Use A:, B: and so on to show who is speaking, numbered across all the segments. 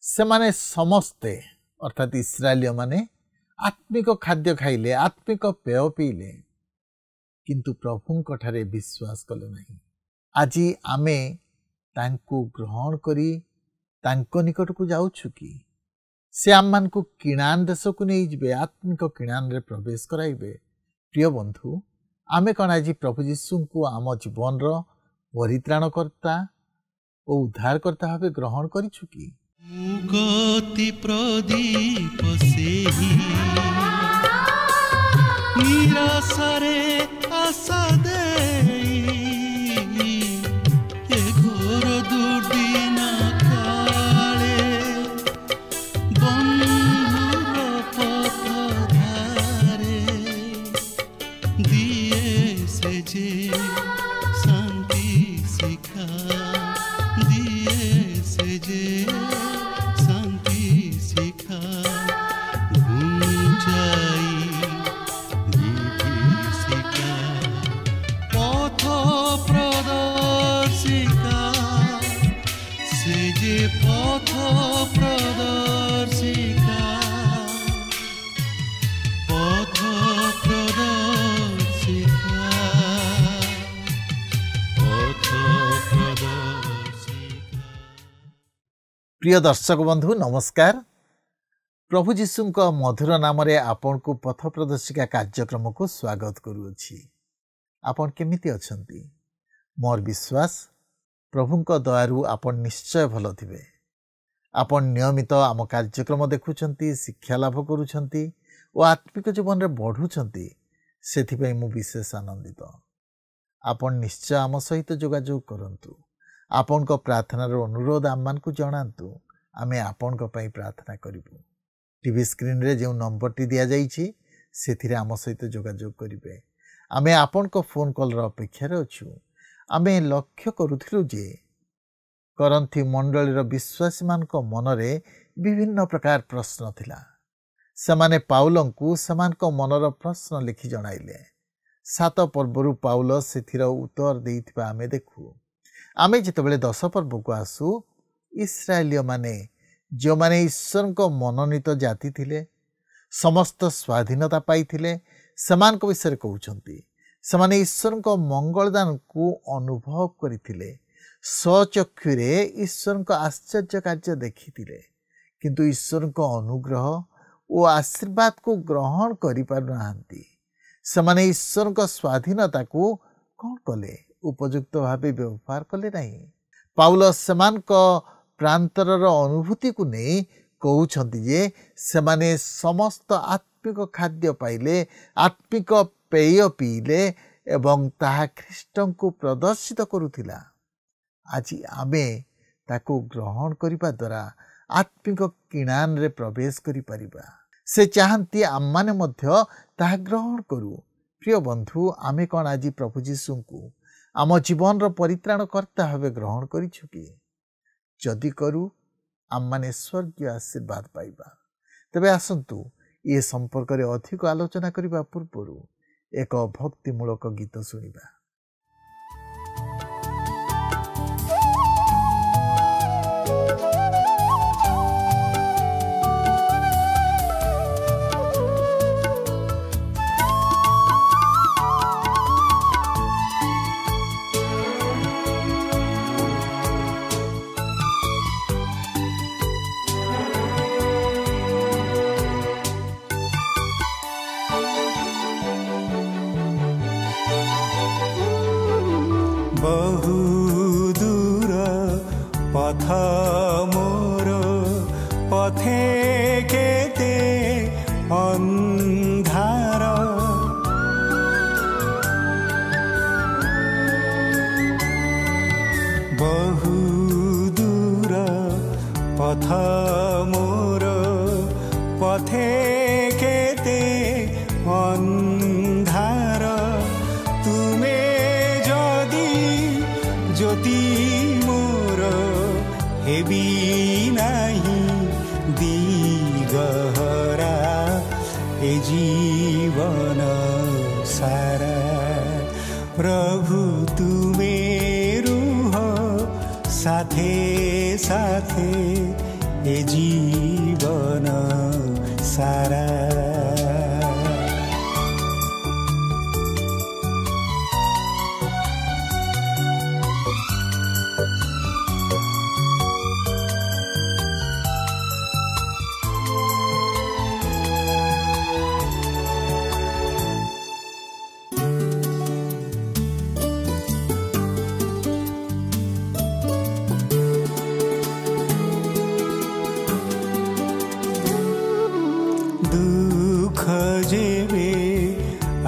A: से माने समस्ते अर्थात इस्राएलिय माने आत्मिक खाद्य खाइले आत्मिक पेय पीले किंतु प्रभुंक ठारे विश्वास कले नहीं। आज आमे तांको ग्रहण करी तांको निकट को जाउछु कि से आम मान को किणान देश को नहीं जिबे आत्मिक किणान रे प्रवेश कराइबे। प्रिय बंधु आमे कौन आज प्रभु यीशु को आम जीवन रो परित्राणकर्ता और उद्धारकर्ता भावे ग्रहण करिछु कि
B: मुगति प्रदीप सेही निराशरे आशा देई ए घोर दुर्दिन काले बंधुर पथ धारे दिए से जे शांति शिखा दिए से जे
A: प्रिय दर्शक बंधु नमस्कार। प्रभु यीशुंक मधुर नाम रे आपन को पथ प्रदर्शिका कार्यक्रम को स्वागत करूछि। आपन केमिति अछंती? मोर विश्वास प्रभुंक दयारु आपन निश्चय भल थिबे। आपन नियमित आम कार्यक्रम देखुछंती, शिक्षा लाभ करूछंती और आत्मिक जीवन रे बढ़ुछंती, सेथिपई मु विशेष आनंदित। आपन निश्चय आम सहित जोगाजोग करंतु। आपन को प्रार्थनार अनुरोध आम मान को जणांतु, आमे आपन को पई प्रार्थना करिबु। टीवी स्क्रीन रे जो नंबर टी दिया जाइछि सेथिरे आम सहित जोगाजोग करिवे। आमे आपन को फोन कॉल रो अपेक्षा रे अछु। आमे लक्ष्य करूथिलु जे करंथी मंडली रो विश्वासी मान को मन रे विभिन्न प्रकार प्रश्न थिला। समाने पाउलंकु समान को मनर प्रश्न लिखि जणाइले। 7 पर्वरु पाउल सेथिर उत्तर देइथिबा आमे देखु। आमे जितेबले 10 पर्व को आसु, इस्राएलिय माने जो माने ईश्वर को मनोनीत जाति थिले, समस्त स्वाधीनता पाई थिले, समान को विषय कहउछंती। समाने ईश्वर को मंगलदान को अनुभव करिथिले, स्वचक्षुरे ईश्वर को आश्चर्य कार्य देखिथिले, किंतु ईश्वर को अनुग्रह और आशीर्वाद को ग्रहण करि पारु नाहंती। समाने ईश्वर को स्वाधीनता को कौन कले? उपयुक्त भावे व्यवहार कले नहीं। पाउल समान को प्रांतर अनुभूति को नहीं कहउछंती जे सेमाने समस्त आत्मिक खाद्य पाइले, आत्मिक पेय पीले एवं ताहा ख्रीष्टन को प्रदर्शित करुथिला। आज आमे ताको ग्रहण करिबा द्वारा आत्मिक किणान रे प्रवेश करि परिबा। से चाहंती आम माने मध्य ताहा ग्रहण करू। प्रिय बंधु आमे कोन आज प्रभु यीशु को आम जीवन रो परित्राणकर्ता भावे ग्रहण करिछु कि? जदि करू आम माने स्वर्गीय आशीर्वाद पाइबा। तबे आसंतु ये संपर्क रे अधिक आलोचना करिबा पूर्वरु एक भक्तिमूलक गीत सुनिबा।
B: बहु दूर पथ मोर पथे केते अंधार बहु दूर पथ मोर पथे केते अंधार तुमे ज्योति मोर हेबी नहीं दिगहरा ए जीवन सारा प्रभु तुमे रूह साथे साथे ଏ ଜୀବନ ସାରା।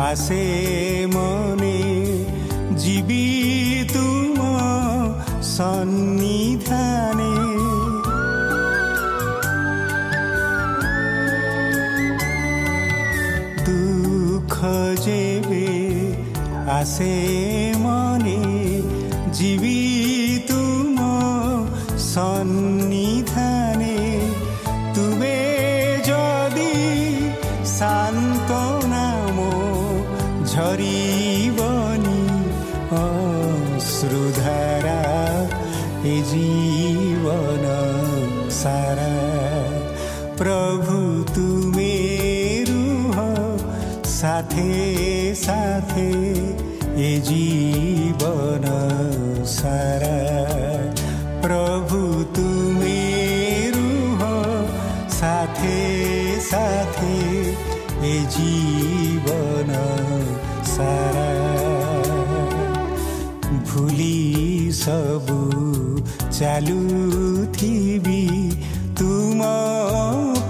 B: আসে মনে জীবি তুম সন্নিধানে, দুঃখ যেবে আসে মনে জীবি তুম সন্নিধানে, তুমে যদি শান্ত নাম ঝরিবনি অশ্রুধারা এ জীবন সারা। প্রভু তুমে রুহ সাথে সাথে এ জীবন সারা। প্রভু তুমে রুহ সাথে সাথে এ জীবন সারা। ভুলি সবু চালুথিবি তুম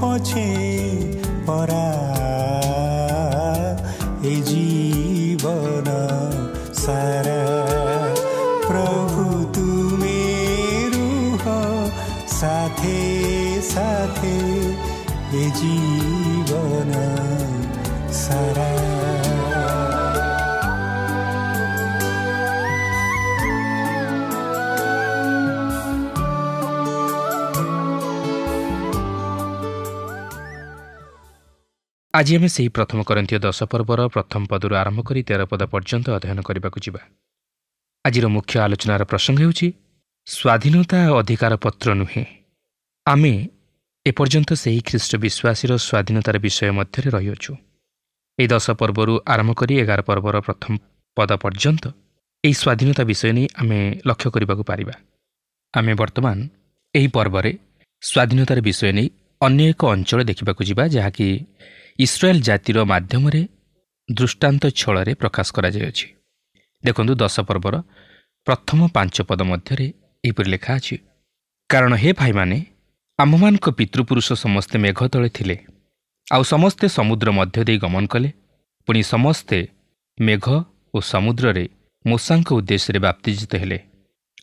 B: পছে পরা এ জীবন সারা। প্রভু তুমে রুহ সাথে সাথে এ জীবন সারা।
C: ଆଜି ଆମେ ସେହି ପ୍ରଥମ କରିନ୍ଥିୟ 10 ପର୍ବର ପ୍ରଥମ ପଦରୁ ଆରମ୍ଭ କରି 13 ପଦ ପର୍ଯ୍ୟନ୍ତ ଅଧ୍ୟୟନ କରିବାକୁ ଯିବା। ଆଜିର ମୁଖ୍ୟ ଆଲୋଚନାର ପ୍ରସଙ୍ଗ ହେଉଛି ସ୍ୱାଧୀନତା ଅଧିକାର ପତ୍ର ନୁହେଁ। ଆମେ ଏପର୍ଯ୍ୟନ୍ତ ସେହି ଖ୍ରୀଷ୍ଟ ବିଶ୍ୱାସୀର ସ୍ୱାଧୀନତାର ବିଷୟ ମଧ୍ୟରେ ରହିଅଛୁ। ଏହି 10 ପର୍ବରୁ ଆରମ୍ଭ କରି 11 ପର୍ବର ପ୍ରଥମ ପଦ ପର୍ଯ୍ୟନ୍ତ ଏହି ସ୍ୱାଧୀନତା ବିଷୟ ନେଇ ଆମେ ଲକ୍ଷ୍ୟ କରିବାକୁ ପାରିବା। ଆମେ ବର୍ତ୍ତମାନ ଏହି ପର୍ବରେ ସ୍ୱାଧୀନତାର ବିଷୟ ନେଇ ଅନ୍ୟ ଏକ ଅଞ୍ଚଳ ଦେଖିବାକୁ ଯିବା, ଯାହାକି ଇସ୍ରାଏଲ ଜାତିର ମାଧ୍ୟମରେ ଦୃଷ୍ଟାନ୍ତ ଛଳରେ ପ୍ରକାଶ କରାଯାଇଅଛି। ଦେଖନ୍ତୁ 10 ପର୍ବର ପ୍ରଥମ 5 ପଦ ମଧ୍ୟରେ ଏହିପରି ଲେଖା ଅଛି, କାରଣ ହେ ଭାଇମାନେ, ଆମ୍ଭମାନଙ୍କ ପିତୃପୁରୁଷ ସମସ୍ତେ ମେଘ ତଳେ ଥିଲେ, ଆଉ ସମସ୍ତେ ସମୁଦ୍ର ମଧ୍ୟ ଦେଇ ଗମନ କଲେ। ପୁଣି ସମସ୍ତେ ମେଘ ଓ ସମୁଦ୍ରରେ ମୂଷାଙ୍କ ଉଦ୍ଦେଶ୍ୟରେ ବାପ୍ତିଜିତ ହେଲେ।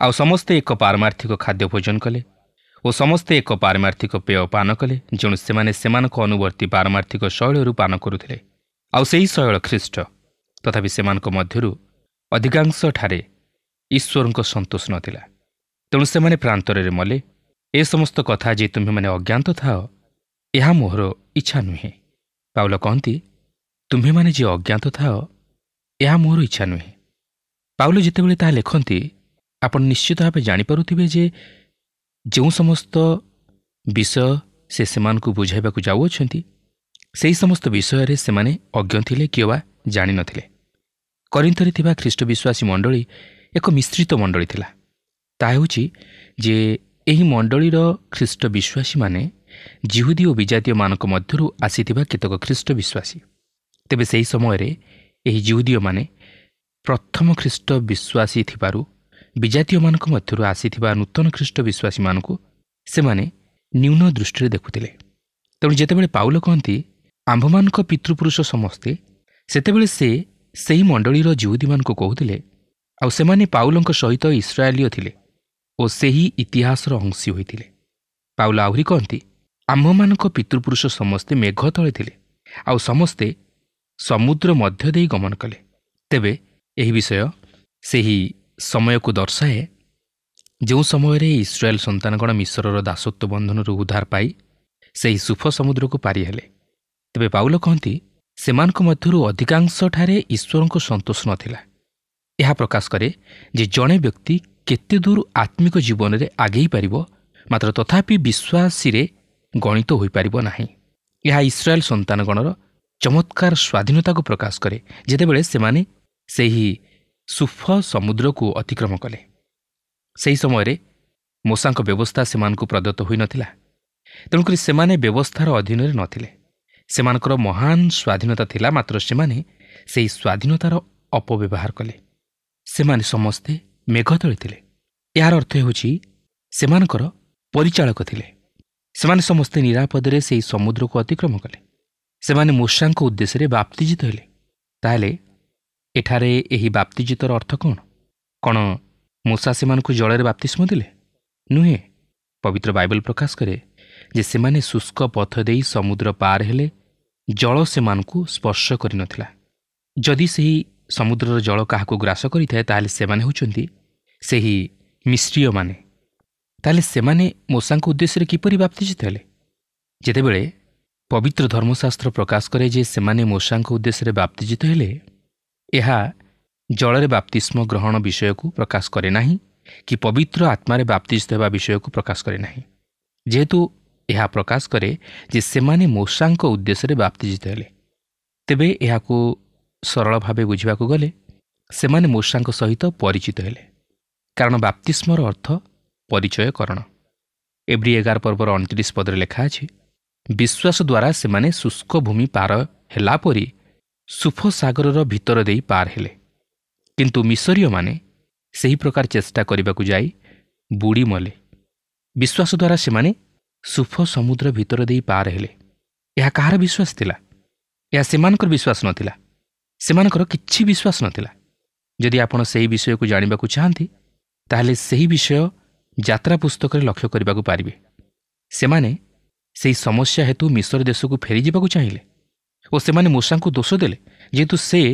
C: ଆଉ ସମସ୍ତେ ଏକ ପାରମାର୍ଥିକ ଖାଦ୍ୟ ଭୋଜନ କଲେ ଓ ସମସ୍ତେ ଏକ ପାରମାର୍ଥିକ ପେୟ ପାନ କଲେ, ଯେଣୁ ସେମାନେ ସେମାନଙ୍କ ଅନୁବର୍ତ୍ତୀ ପାରମାର୍ଥିକ ଶୈଳରୁ ପାନ କରୁଥିଲେ। ଆଉ ସେହି ଶୈଳ ଖ୍ରୀଷ୍ଟ। ତଥାପି ସେମାନଙ୍କ ମଧ୍ୟରୁ ଅଧିକାଂଶଠାରେ ଈଶ୍ୱରଙ୍କ ସନ୍ତୋଷ ନଥିଲା। ତେଣୁ ସେମାନେ ପ୍ରାନ୍ତରରେ ମଲେ। ଏ ସମସ୍ତ କଥା ଯେ ତୁମ୍ଭେମାନେ ଅଜ୍ଞାତ ଥାଅ, ଏହା ମୋହର ଇଚ୍ଛା ନୁହେଁ। ପାଉଲ କହନ୍ତି, ତୁମ୍ଭେମାନେ ଯେ ଅଜ୍ଞାତ ଥାଅ, ଏହା ମୋହର ଇଚ୍ଛା ନୁହେଁ। ପାଉଲ ଯେତେବେଳେ ତାହା ଲେଖନ୍ତି, ଆପଣ ନିଶ୍ଚିତ ଭାବେ ଜାଣିପାରୁଥିବେ ଯେ ଯେଉଁ ସମସ୍ତ ବିଷୟ ସେ ସେମାନଙ୍କୁ ବୁଝାଇବାକୁ ଯାଉଅଛନ୍ତି, ସେହି ସମସ୍ତ ବିଷୟରେ ସେମାନେ ଅଜ୍ଞ ଥିଲେ କିମ୍ବା ଜାଣିନଥିଲେ। କରିନ୍ଥରେ ଥିବା ଖ୍ରୀଷ୍ଟ ବିଶ୍ୱାସୀ ମଣ୍ଡଳୀ ଏକ ମିଶ୍ରିତ ମଣ୍ଡଳୀ ଥିଲା। ତାହା ହେଉଛି ଯେ ଏହି ମଣ୍ଡଳୀର ଖ୍ରୀଷ୍ଟ ବିଶ୍ୱାସୀମାନେ ଜିହୁଦୀ ଓ ବିଜାତୀୟମାନଙ୍କ ମଧ୍ୟରୁ ଆସିଥିବା କେତେକ ଖ୍ରୀଷ୍ଟ ବିଶ୍ୱାସୀ। ତେବେ ସେହି ସମୟରେ ଏହି ଜିହୁଦୀୟମାନେ ପ୍ରଥମ ଖ୍ରୀଷ୍ଟ ବିଶ୍ୱାସୀ ଥିବାରୁ ବିଜାତୀୟମାନଙ୍କ ମଧ୍ୟରୁ ଆସିଥିବା ନୂତନ ଖ୍ରୀଷ୍ଟ ବିଶ୍ୱାସୀମାନଙ୍କୁ ସେମାନେ ନ୍ୟୁନ ଦୃଷ୍ଟିରେ ଦେଖୁଥିଲେ। ତେଣୁ ଯେତେବେଳେ ପାଉଲ କହନ୍ତି ଆମ୍ଭମାନଙ୍କ ପିତୃପୁରୁଷ ସମସ୍ତେ, ସେତେବେଳେ ସେ ସେହି ମଣ୍ଡଳୀର ଜିହୁଦୀମାନଙ୍କୁ କହୁଥିଲେ, ଆଉ ସେମାନେ ପାଉଲଙ୍କ ସହିତ ଇସ୍ରାଏଲୀୟ ଥିଲେ ଓ ସେହି ଇତିହାସର ଅଂଶୀ ହୋଇଥିଲେ। ପାଉଲ ଆହୁରି କହନ୍ତି, ଆମ୍ଭମାନଙ୍କ ପିତୃପୁରୁଷ ସମସ୍ତେ ମେଘ ତଳେ ଥିଲେ, ଆଉ ସମସ୍ତେ ସମୁଦ୍ର ମଧ୍ୟ ଦେଇ ଗମନ କଲେ। ତେବେ ଏହି ବିଷୟ ସେହି ସମୟକୁ ଦର୍ଶାଏ ଯେଉଁ ସମୟରେ ଇସ୍ରାଏଲ ସନ୍ତାନଗଣ ମିଶ୍ରର ଦାସତ୍ୱ ବନ୍ଧନରୁ ଉଦ୍ଧାର ପାଇ ସେହି ସୁଫ ସମୁଦ୍ରକୁ ପାରିହେଲେ। ତେବେ ପାଉଲ କହନ୍ତି, ସେମାନଙ୍କ ମଧ୍ୟରୁ ଅଧିକାଂଶଠାରେ ଈଶ୍ୱରଙ୍କ ସନ୍ତୋଷ ନଥିଲା। ଏହା ପ୍ରକାଶ କରେ ଯେ ଜଣେ ବ୍ୟକ୍ତି କେତେ ଦୂର ଆତ୍ମିକ ଜୀବନରେ ଆଗେଇ ପାରିବ ମାତ୍ର ତଥାପି ବିଶ୍ୱାସୀରେ ଗଣିତ ହୋଇପାରିବ ନାହିଁ। ଏହା ଇସ୍ରାଏଲ ସନ୍ତାନଗଣର ଚମତ୍କାର ସ୍ୱାଧୀନତାକୁ ପ୍ରକାଶ କରେ ଯେତେବେଳେ ସେମାନେ ସେହି ସୁଫ ସମୁଦ୍ରକୁ ଅତିକ୍ରମ କଲେ। ସେହି ସମୟରେ ମୋଶାଙ୍କ ବ୍ୟବସ୍ଥା ସେମାନଙ୍କୁ ପ୍ରଦତ୍ତ ହୋଇନଥିଲା। ତେଣୁକରି ସେମାନେ ବ୍ୟବସ୍ଥାର ଅଧୀନରେ ନଥିଲେ। ସେମାନଙ୍କର ମହାନ ସ୍ୱାଧୀନତା ଥିଲା, ମାତ୍ର ସେମାନେ ସେହି ସ୍ୱାଧୀନତାର ଅପବ୍ୟବହାର କଲେ। ସେମାନେ ସମସ୍ତେ ମେଘ ତଳେ ଥିଲେ। ଏହାର ଅର୍ଥ ହେଉଛି ସେମାନଙ୍କର ପରିଚାଳକ ଥିଲେ। ସେମାନେ ସମସ୍ତେ ନିରାପଦରେ ସେହି ସମୁଦ୍ରକୁ ଅତିକ୍ରମ କଲେ। ସେମାନେ ମୋଶାଙ୍କ ଉଦ୍ଦେଶ୍ୟରେ ବାପ୍ତିଜିତ ହେଲେ। ତାହେଲେ ଏଠାରେ ଏହି ବାପ୍ତିଜିତର ଅର୍ଥ କ'ଣ? କ'ଣ ମୋଶା ସେମାନଙ୍କୁ ଜଳରେ ବାପ୍ତିସ୍ମ ଦେଲେ? ନୁହେଁ। ପବିତ୍ର ବାଇବଲ ପ୍ରକାଶ କରେ ଯେ ସେମାନେ ଶୁଷ୍କ ପଥ ଦେଇ ସମୁଦ୍ର ପାର ହେଲେ ଜଳ ସେମାନଙ୍କୁ ସ୍ପର୍ଶ କରିନଥିଲା। ଯଦି ସେହି ସମୁଦ୍ରର ଜଳ କାହାକୁ ଗ୍ରାସ କରିଥାଏ ତାହେଲେ ସେମାନେ ହେଉଛନ୍ତି ସେହି ମିଶ୍ରୀୟମାନେ। ତାହେଲେ ସେମାନେ ମୋଶାଙ୍କ ଉଦ୍ଦେଶ୍ୟରେ କିପରି ବାପ୍ତିଜିତ ହେଲେ? ଯେତେବେଳେ ପବିତ୍ର ଧର୍ମଶାସ୍ତ୍ର ପ୍ରକାଶ କରେ ଯେ ସେମାନେ ମୋଶାଙ୍କ ଉଦ୍ଦେଶ୍ୟରେ ବାପ୍ତିଜିତ ହେଲେ, ଏହା ଜଳରେ ବାପ୍ତିସ୍ମ ଗ୍ରହଣ ବିଷୟକୁ ପ୍ରକାଶ କରେ ନାହିଁ କି ପବିତ୍ର ଆତ୍ମାରେ ବାପ୍ତିଜିତ ହେବା ବିଷୟକୁ ପ୍ରକାଶ କରେ ନାହିଁ। ଯେହେତୁ ଏହା ପ୍ରକାଶ କରେ ଯେ ସେମାନେ ମୋଶାଙ୍କ ଉଦ୍ଦେଶ୍ୟରେ ବାପ୍ତିଜିତ ହେଲେ, ତେବେ ଏହାକୁ ସରଳ ଭାବେ ବୁଝିବାକୁ ଗଲେ ସେମାନେ ମୋଶାଙ୍କ ସହିତ ପରିଚିତ ହେଲେ। କାରଣ ବାପ୍ତିସ୍ମର ଅର୍ଥ ପରିଚୟକରଣ। ଏବ୍ରୀ 11 ପର୍ବର 29 ପଦରେ ଲେଖା ଅଛି, ବିଶ୍ୱାସ ଦ୍ୱାରା ସେମାନେ ଶୁଷ୍କ ଭୂମି ପାର ହେଲା ପରି ସୁଫ ସାଗରର ଭିତର ଦେଇ ପାର ହେଲେ। କିନ୍ତୁ ମିଶରୀୟମାନେ ସେହି ପ୍ରକାର ଚେଷ୍ଟା କରିବାକୁ ଯାଇ ବୁଡ଼ି ମଲେ। ବିଶ୍ୱାସ ଦ୍ୱାରା ସେମାନେ ସୁଫ ସମୁଦ୍ର ଭିତର ଦେଇ ପାର ହେଲେ। ଏହା କାହାର ବିଶ୍ୱାସ ଥିଲା? ଏହା ସେମାନଙ୍କର ବିଶ୍ୱାସ ନଥିଲା। ସେମାନଙ୍କର କିଛି ବିଶ୍ୱାସ ନଥିଲା। ଯଦି ଆପଣ ସେହି ବିଷୟକୁ ଜାଣିବାକୁ ଚାହାନ୍ତି ତାହେଲେ ସେହି ବିଷୟ ଯାତ୍ରା ପୁସ୍ତକରେ ଲକ୍ଷ୍ୟ କରିବାକୁ ପାରିବେ। ସେମାନେ ସେହି ସମସ୍ୟା ହେତୁ ମିଶର ଦେଶକୁ ଫେରିଯିବାକୁ ଚାହିଁଲେ ଓ ସେମାନେ ମୋଶାଙ୍କୁ ଦୋଷ ଦେଲେ, ଯେହେତୁ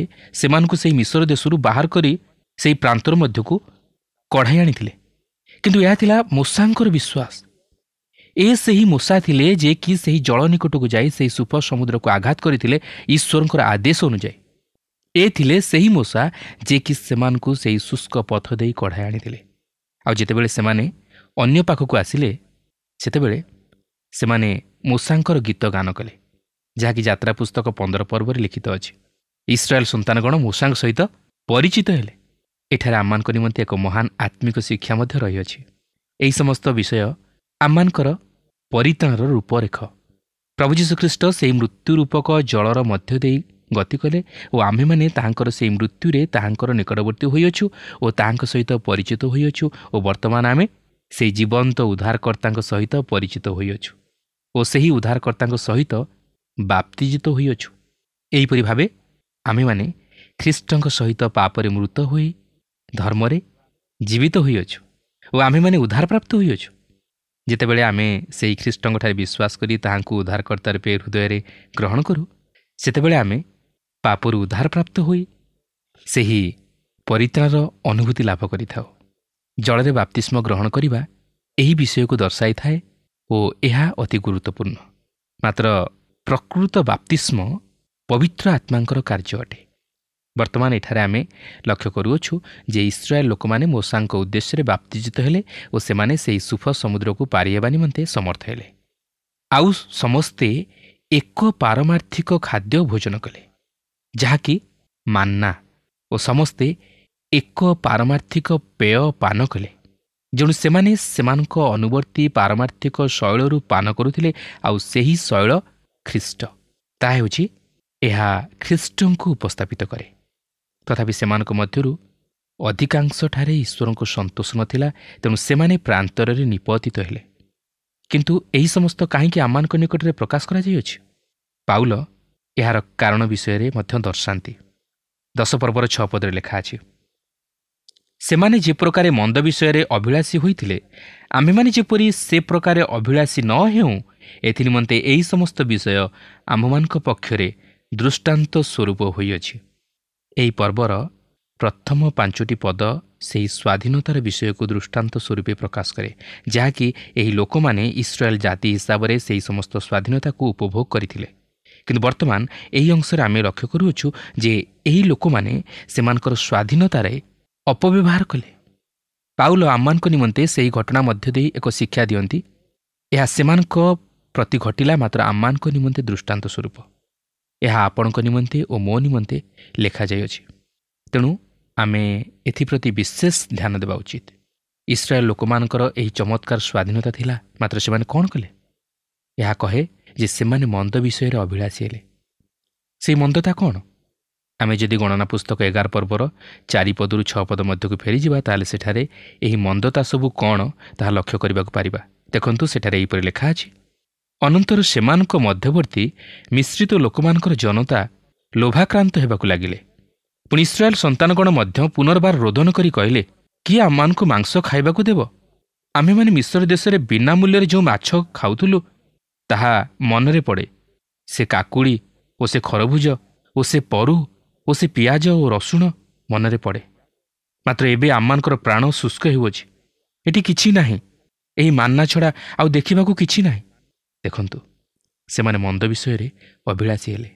C: ସେମାନଙ୍କୁ ସେହି ମିଶର ଦେଶରୁ ବାହାର କରି ସେହି ପ୍ରାନ୍ତର ମଧ୍ୟକୁ କଢ଼ାଇ ଆଣିଥିଲେ। କିନ୍ତୁ ଏହା ଥିଲା ମୋଶାଙ୍କର ବିଶ୍ୱାସ। ସେହି ମୋଶା ଥିଲେ ଯେ କି ସେହି ଜଳ ନିକଟକୁ ଯାଇ ସେହି ସୁଫ ସମୁଦ୍ରକୁ ଆଘାତ କରିଥିଲେ ଈଶ୍ୱରଙ୍କର ଆଦେଶ ଅନୁଯାୟୀ। ଥିଲେ ସେହି ମୋଶା ଯେ କି ସେମାନଙ୍କୁ ସେହି ଶୁଷ୍କ ପଥ ଦେଇ କଢ଼ାଇ ଆଣିଥିଲେ। ଆଉ ଯେତେବେଳେ ସେମାନେ ଅନ୍ୟ ପାଖକୁ ଆସିଲେ ସେତେବେଳେ ସେମାନେ ମୋଶାଙ୍କର ଗୀତ ଗାନ କଲେ, ଯାହାକି ଯାତ୍ରା ପୁସ୍ତକ 15 ପର୍ବରେ ଲିଖିତ ଅଛି। ଇସ୍ରାଏଲ ସନ୍ତାନଗଣ ମୋଶାଙ୍କ ସହିତ ପରିଚିତ ହେଲେ। ଏଠାରେ ଆମମାନଙ୍କ ନିମନ୍ତେ ଏକ ମହାନ ଆତ୍ମିକ ଶିକ୍ଷା ମଧ୍ୟ ରହିଅଛି। ଏହି ସମସ୍ତ ବିଷୟ ଆମମାନଙ୍କର ପରିତ୍ରାଣର ରୂପରେଖ। ପ୍ରଭୁ ଯୀଶୁଖ୍ରୀଷ୍ଟ ସେହି ମୃତ୍ୟୁ ରୂପକ ଜଳର ମଧ୍ୟ ଦେଇ ଗତି କଲେ ଓ ଆମ୍ଭେମାନେ ତାହାଙ୍କର ସେହି ମୃତ୍ୟୁରେ ତାହାଙ୍କର ନିକଟବର୍ତ୍ତୀ ହୋଇଅଛୁ ଓ ତାହାଙ୍କ ସହିତ ପରିଚିତ ହୋଇଅଛୁ ଓ ବର୍ତ୍ତମାନ ଆମେ ସେହି ଜୀବନ୍ତ ଉଦ୍ଧାରକର୍ତ୍ତାଙ୍କ ସହିତ ପରିଚିତ ହୋଇଅଛୁ ଓ ସେହି ଉଦ୍ଧାରକର୍ତ୍ତାଙ୍କ ସହିତ ବାପ୍ତିଜିତ ହୋଇଅଛୁ। ଏହିପରି ଭାବେ ଆମେମାନେ ଖ୍ରୀଷ୍ଟଙ୍କ ସହିତ ପାପରେ ମୃତ ହୋଇ ଧର୍ମରେ ଜୀବିତ ହୋଇଅଛୁ ଓ ଆମେମାନେ ଉଦ୍ଧାରପ୍ରାପ୍ତ ହୋଇଅଛୁ। ଯେତେବେଳେ ଆମେ ସେହି ଖ୍ରୀଷ୍ଟଙ୍କଠାରେ ବିଶ୍ୱାସ କରି ତାହାଙ୍କୁ ଉଦ୍ଧାରକର୍ତ୍ତା ରୂପେ ହୃଦୟରେ ଗ୍ରହଣ କରୁ, ସେତେବେଳେ ଆମେ ପାପରୁ ଉଦ୍ଧାରପ୍ରାପ୍ତ ହୋଇ ସେହି ପରିତ୍ରାଣର ଅନୁଭୂତି ଲାଭ କରିଥାଉ। ଜଳରେ ବାପ୍ତିସ୍ମ ଗ୍ରହଣ କରିବା ଏହି ବିଷୟକୁ ଦର୍ଶାଇଥାଏ ଓ ଏହା ଅତି ଗୁରୁତ୍ୱପୂର୍ଣ୍ଣ। ମାତ୍ର ପ୍ରକୃତ ବାପ୍ତିସ୍ମ ପବିତ୍ର ଆତ୍ମାଙ୍କର କାର୍ଯ୍ୟ ଅଟେ। ବର୍ତ୍ତମାନ ଏଠାରେ ଆମେ ଲକ୍ଷ୍ୟ କରୁଅଛୁ ଯେ ଇସ୍ରାଏଲ ଲୋକମାନେ ମୋଶାଙ୍କ ଉଦ୍ଦେଶ୍ୟରେ ବାପ୍ତିଜିତ ହେଲେ ଓ ସେମାନେ ସେହି ସୁଫ ସମୁଦ୍ରକୁ ପାରି ହେବା ନିମନ୍ତେ ସମର୍ଥ ହେଲେ। ଆଉ ସମସ୍ତେ ଏକ ପାରମାର୍ଥିକ ଖାଦ୍ୟ ଭୋଜନ କଲେ, ଯାହାକି ମାନ୍ନା, ଓ ସମସ୍ତେ ଏକ ପାରମାର୍ଥିକ ପେୟ ପାନ କଲେ, ଯେଣୁ ସେମାନେ ସେମାନଙ୍କ ଅନୁବର୍ତ୍ତୀ ପାରମାର୍ଥିକ ଶୈଳରୁ ପାନ କରୁଥିଲେ। ଆଉ ସେହି ଶୈଳ ଖ୍ରୀଷ୍ଟ। ତାହା ହେଉଛି ଏହା ଖ୍ରୀଷ୍ଟଙ୍କୁ ଉପସ୍ଥାପିତ କରେ। ତଥାପି ସେମାନଙ୍କ ମଧ୍ୟରୁ ଅଧିକାଂଶଠାରେ ଈଶ୍ୱରଙ୍କ ସନ୍ତୋଷ ନଥିଲା, ତେଣୁ ସେମାନେ ପ୍ରାନ୍ତରରେ ନିପତିତ ହେଲେ। କିନ୍ତୁ ଏହି ସମସ୍ତ କାହିଁକି ଆମମାନଙ୍କ ନିକଟରେ ପ୍ରକାଶ କରାଯାଇଅଛି? ପାଉଲ ଏହାର କାରଣ ବିଷୟରେ ମଧ୍ୟ ଦର୍ଶାନ୍ତି। 10 ପର୍ବର 6 ପଦରେ ଲେଖା ଅଛି, ସେମାନେ ଯେ ପ୍ରକାରେ ମନ୍ଦ ବିଷୟରେ ଅଭିଳାଷୀ ହୋଇଥିଲେ, ଆମ୍ଭେମାନେ ଯେପରି ସେ ପ୍ରକାରେ ଅଭିଳାଷୀ ନ ହେଉଁ, ଏଥିନିମନ୍ତେ ଏହି ସମସ୍ତ ବିଷୟ ଆମ୍ଭମାନଙ୍କ ପକ୍ଷରେ ଦୃଷ୍ଟାନ୍ତ ସ୍ୱରୂପ ହୋଇଅଛି। ଏହି ପର୍ବର ପ୍ରଥମ 5ଟି ପଦ ସେହି ସ୍ୱାଧୀନତାର ବିଷୟକୁ ଦୃଷ୍ଟାନ୍ତ ସ୍ୱରୂପେ ପ୍ରକାଶ କରେ, ଯାହାକି ଏହି ଲୋକମାନେ ଇସ୍ରାଏଲ ଜାତି ହିସାବରେ ସେହି ସମସ୍ତ ସ୍ୱାଧୀନତାକୁ ଉପଭୋଗ କରିଥିଲେ। କିନ୍ତୁ ବର୍ତ୍ତମାନ ଏହି ଅଂଶରେ ଆମେ ଲକ୍ଷ୍ୟ କରୁଅଛୁ ଯେ ଏହି ଲୋକମାନେ ସେମାନଙ୍କର ସ୍ୱାଧୀନତାରେ ଅପବ୍ୟବହାର କଲେ। ପାଉଲ ଆମମାନଙ୍କ ନିମନ୍ତେ ସେହି ଘଟଣା ମଧ୍ୟ ଦେଇ ଏକ ଶିକ୍ଷା ଦିଅନ୍ତି। ଏହା ସେମାନଙ୍କ ପ୍ରତି ଘଟିଲା, ମାତ୍ର ଆମମାନଙ୍କ ନିମନ୍ତେ ଦୃଷ୍ଟାନ୍ତ ସ୍ୱରୂପ। ଏହା ଆପଣଙ୍କ ନିମନ୍ତେ ଓ ମୋ ନିମନ୍ତେ ଲେଖାଯାଇଅଛି। ତେଣୁ ଆମେ ଏଥିପ୍ରତି ବିଶେଷ ଧ୍ୟାନ ଦେବା ଉଚିତ। ଇସ୍ରାଏଲ ଲୋକମାନଙ୍କର ଏହି ଚମତ୍କାର ସ୍ୱାଧୀନତା ଥିଲା, ମାତ୍ର ସେମାନେ କ'ଣ କଲେ? ଏହା କହେ ଯେ ସେମାନେ ମନ୍ଦ ବିଷୟରେ ଅଭିଳାଷୀ ହେଲେ। ସେହି ମନ୍ଦତା କ'ଣ? ଆମେ ଯଦି ଗଣନା ପୁସ୍ତକ 11 ପର୍ବର 4 ପଦରୁ 6 ପଦ ମଧ୍ୟକୁ ଫେରିଯିବା, ତାହେଲେ ସେଠାରେ ଏହି ମନ୍ଦତା ସବୁ କ'ଣ ତାହା ଲକ୍ଷ୍ୟ କରିବାକୁ ପାରିବା। ଦେଖନ୍ତୁ, ସେଠାରେ ଏହିପରି ଲେଖା ଅଛି, ଅନନ୍ତର ସେମାନଙ୍କ ମଧ୍ୟବର୍ତ୍ତୀ ମିଶ୍ରିତ ଲୋକମାନଙ୍କର ଜନତା ଲୋଭାକ୍ରାନ୍ତ ହେବାକୁ ଲାଗିଲେ। ପୁଣି ଇସ୍ରାଏଲ ସନ୍ତାନଗଣ ମଧ୍ୟ ପୁନର୍ବାର ରୋଦନ କରି କହିଲେ, କିଏ ଆମମାନଙ୍କୁ ମାଂସ ଖାଇବାକୁ ଦେବ? ଆମ୍ଭେମାନେ ମିଶ୍ର ଦେଶରେ ବିନା ମୂଲ୍ୟରେ ଯେଉଁ ମାଛ ଖାଉଥିଲୁ ତାହା ମନରେ ପଡ଼େ। ସେ କାକୁଡ଼ି ଓ ସେ ଖରଭୁଜ ଓ ସେ ପରୁ ଓ ସେ ପିଆଜ ଓ ରସୁଣ ମନରେ ପଡ଼େ। ମାତ୍ର ଏବେ ଆମମାନଙ୍କର ପ୍ରାଣ ଶୁଷ୍କ ହେଉଅଛି। ଏଠି କିଛି ନାହିଁ, ଏହି ମାନ୍ନା ଛଡ଼ା ଆଉ ଦେଖିବାକୁ କିଛି ନାହିଁ। ଦେଖନ୍ତୁ, ସେମାନେ ମନ୍ଦ ବିଷୟରେ ଅଭିଳାଷୀ ହେଲେ।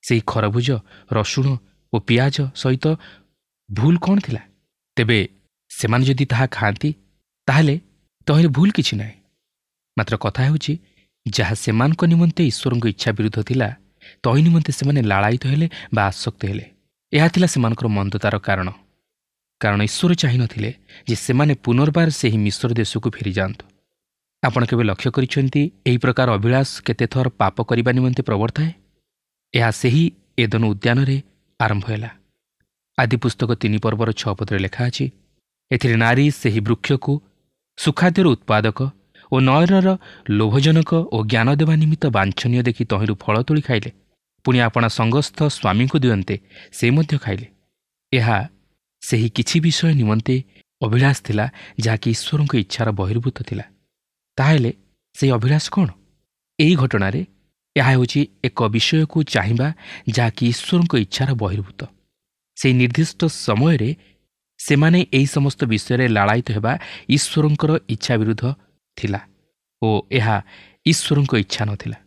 C: ସେହି ଖରଭୁଜ, ରସୁଣ ଓ ପିଆଜ ସହିତ ଭୁଲ କ'ଣ ଥିଲା? ତେବେ ସେମାନେ ଯଦି ତାହା ଖାଆନ୍ତି ତାହେଲେ ତହିଁରେ ଭୁଲ କିଛି ନାହିଁ। ମାତ୍ର କଥା ହେଉଛି, ଯାହା ସେମାନଙ୍କ ନିମନ୍ତେ ଈଶ୍ୱରଙ୍କ ଇଚ୍ଛା ବିରୁଦ୍ଧ ଥିଲା, ତହି ନିମନ୍ତେ ସେମାନେ ଲାଳାୟିତ ହେଲେ ବା ଆସକ୍ତ ହେଲେ। ଏହା ଥିଲା ସେମାନଙ୍କର ମନ୍ଦତାର କାରଣ। କାରଣ ଈଶ୍ୱର ଚାହିଁନଥିଲେ ଯେ ସେମାନେ ପୁନର୍ବାର ସେହି ମିଶ୍ର ଦେଶକୁ ଫେରିଯାଆନ୍ତୁ। ଆପଣ କେବେ ଲକ୍ଷ୍ୟ କରିଛନ୍ତି ଏହି ପ୍ରକାର ଅଭିଳାଷ କେତେଥର ପାପ କରିବା ନିମନ୍ତେ ପ୍ରବର୍ତ୍ତାଏ? ଏହା ସେହି ଏଦନ ଉଦ୍ୟାନରେ ଆରମ୍ଭ ହେଲା। ଆଦି ପୁସ୍ତକ 3 ପର୍ବର 6 ପଦରେ ଲେଖା ଅଛି, ଏଥିରେ ନାରୀ ସେହି ବୃକ୍ଷକୁ ସୁଖାଦ୍ୟର ଉତ୍ପାଦକ ଓ ନୟନର ଲୋଭଜନକ ଓ ଜ୍ଞାନ ଦେବା ନିମିତ୍ତ ବାଞ୍ଛନୀୟ ଦେଖି ତହିଁରୁ ଫଳ ତୋଳି ଖାଇଲେ। ପୁଣି ଆପଣା ସଙ୍ଗସ୍ଥ ସ୍ୱାମୀଙ୍କୁ ଦିଅନ୍ତେ, ସେ ମଧ୍ୟ ଖାଇଲେ। ଏହା ସେହି କିଛି ବିଷୟ ନିମନ୍ତେ ଅଭିଳାଷ ଥିଲା ଯାହାକି ଈଶ୍ୱରଙ୍କ ଇଚ୍ଛାର ବହିର୍ଭୂତ ଥିଲା। ତାହେଲେ ସେହି ଅଭିଳାଷ କ'ଣ? ଏହି ଘଟଣାରେ ଏହା ହେଉଛି ଏକ ବିଷୟକୁ ଚାହିଁବା ଯାହାକି ଈଶ୍ୱରଙ୍କ ଇଚ୍ଛାର ବହିର୍ଭୂତ। ସେହି ନିର୍ଦ୍ଦିଷ୍ଟ ସମୟରେ ସେମାନେ ଏହି ସମସ୍ତ ବିଷୟରେ ଲାଳାୟିତ ହେବା ଈଶ୍ୱରଙ୍କର ଇଚ୍ଛା ବିରୁଦ୍ଧ ଥିଲା ଓ ଏହା ଈଶ୍ୱରଙ୍କ ଇଚ୍ଛା ନଥିଲା।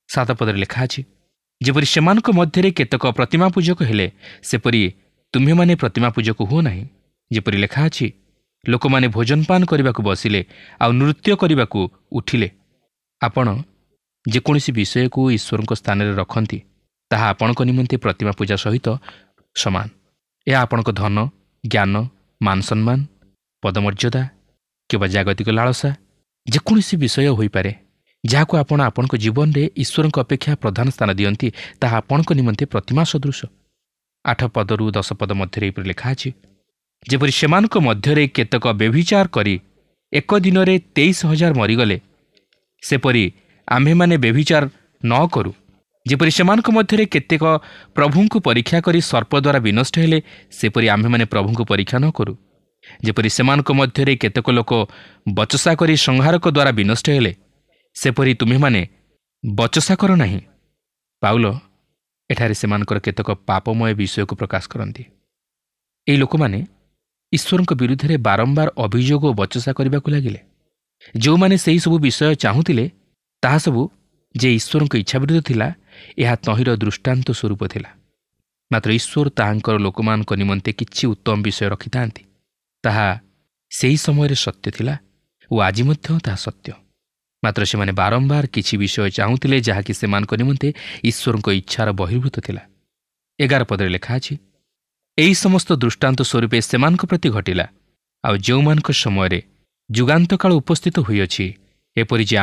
C: 7 ପଦରେ ଲେଖା ଅଛି, ଯେପରି ସେମାନଙ୍କ ମଧ୍ୟରେ କେତେକ ପ୍ରତିମା ପୂଜକ ହେଲେ, ସେପରି ତୁମ୍ଭେମାନେ ପ୍ରତିମା ପୂଜକ ହୁଅ ନାହିଁ। ଯେପରି ଲେଖା ଅଛି, ଲୋକମାନେ ଭୋଜନପାନ କରିବାକୁ ବସିଲେ ଆଉ ନୃତ୍ୟ କରିବାକୁ ଉଠିଲେ। ଆପଣ ଯେକୌଣସି ବିଷୟକୁ ଈଶ୍ୱରଙ୍କ ସ୍ଥାନରେ ରଖନ୍ତି, ତାହା ଆପଣଙ୍କ ନିମନ୍ତେ ପ୍ରତିମା ପୂଜା ସହିତ ସମାନ। ଏହା ଆପଣଙ୍କ ଧନ, ଜ୍ଞାନ, ମାନ ସମ୍ମାନ, ପଦମର୍ଯ୍ୟାଦା କିମ୍ବା ଜାଗତିକ ଲାଳସା ଯେକୌଣସି ବିଷୟ ହୋଇପାରେ। ଯାହାକୁ ଆପଣ ଆପଣଙ୍କ ଜୀବନରେ ଈଶ୍ୱରଙ୍କ ଅପେକ୍ଷା ପ୍ରଧାନ ସ୍ଥାନ ଦିଅନ୍ତି, ତାହା ଆପଣଙ୍କ ନିମନ୍ତେ ପ୍ରତିମା ସଦୃଶ। 8 ପଦରୁ 10 ପଦ ମଧ୍ୟରେ ଏପରି ଲେଖା ଅଛି, ଯେପରି ସେମାନଙ୍କ ମଧ୍ୟରେ କେତେକ ବ୍ୟଭିଚାର କରି ଏକ ଦିନରେ 23,000 ମରିଗଲେ, ସେପରି ଆମ୍ଭେମାନେ ବ୍ୟଭିଚାର ନ କରୁ। ଯେପରି ସେମାନଙ୍କ ମଧ୍ୟରେ କେତେକ ପ୍ରଭୁଙ୍କୁ ପରୀକ୍ଷା କରି ସର୍ପ ଦ୍ୱାରା ବିନଷ୍ଟ ହେଲେ, ସେପରି ଆମ୍ଭେମାନେ ପ୍ରଭୁଙ୍କୁ ପରୀକ୍ଷା ନ କରୁ। ଯେପରି ସେମାନଙ୍କ ମଧ୍ୟରେ କେତେକ ଲୋକ ବଚସା କରି ସଂହାରକ ଦ୍ୱାରା ବିନଷ୍ଟ ହେଲେ, ସେପରି ତୁମେମାନେ ବଚସା କର ନାହିଁ। ପାଉଲ ଏଠାରେ ସେମାନଙ୍କର କେତେକ ପାପମୟ ବିଷୟକୁ ପ୍ରକାଶ କରନ୍ତି। ଏହି ଲୋକମାନେ ଈଶ୍ୱରଙ୍କ ବିରୁଦ୍ଧରେ ବାରମ୍ବାର ଅଭିଯୋଗ ଓ ବଚସା କରିବାକୁ ଲାଗିଲେ। ଯେଉଁମାନେ ସେହିସବୁ ବିଷୟ ଚାହୁଁଥିଲେ, ତାହା ସବୁ ଯେ ଈଶ୍ୱରଙ୍କ ଇଚ୍ଛା ବିରୁଦ୍ଧ ଥିଲା, ଏହା ତହିଁର ଦୃଷ୍ଟାନ୍ତ ସ୍ୱରୂପ ଥିଲା। ମାତ୍ର ଈଶ୍ୱର ତାହାଙ୍କର ଲୋକମାନଙ୍କ ନିମନ୍ତେ କିଛି ଉତ୍ତମ ବିଷୟ ରଖିଥାନ୍ତି। ତାହା ସେହି ସମୟରେ ସତ୍ୟ ଥିଲା ଓ ଆଜି ମଧ୍ୟ ତାହା ସତ୍ୟ। ମାତ୍ର ସେମାନେ ବାରମ୍ବାର କିଛି ବିଷୟ ଚାହୁଁଥିଲେ, ଯାହାକି ସେମାନଙ୍କ ନିମନ୍ତେ ଈଶ୍ୱରଙ୍କ ଇଚ୍ଛାର ବହିର୍ଭୂତ ଥିଲା। 11 ପଦରେ ଲେଖା ଅଛି, ଏହି ସମସ୍ତ ଦୃଷ୍ଟାନ୍ତ ସ୍ୱରୂପେ ସେମାନଙ୍କ ପ୍ରତି ଘଟିଲା। ଆଉ ଯେଉଁମାନଙ୍କ ସମୟରେ ଯୁଗାନ୍ତକାଳ ଉପସ୍ଥିତ ହୋଇଅଛି, ଏପରି ଯେ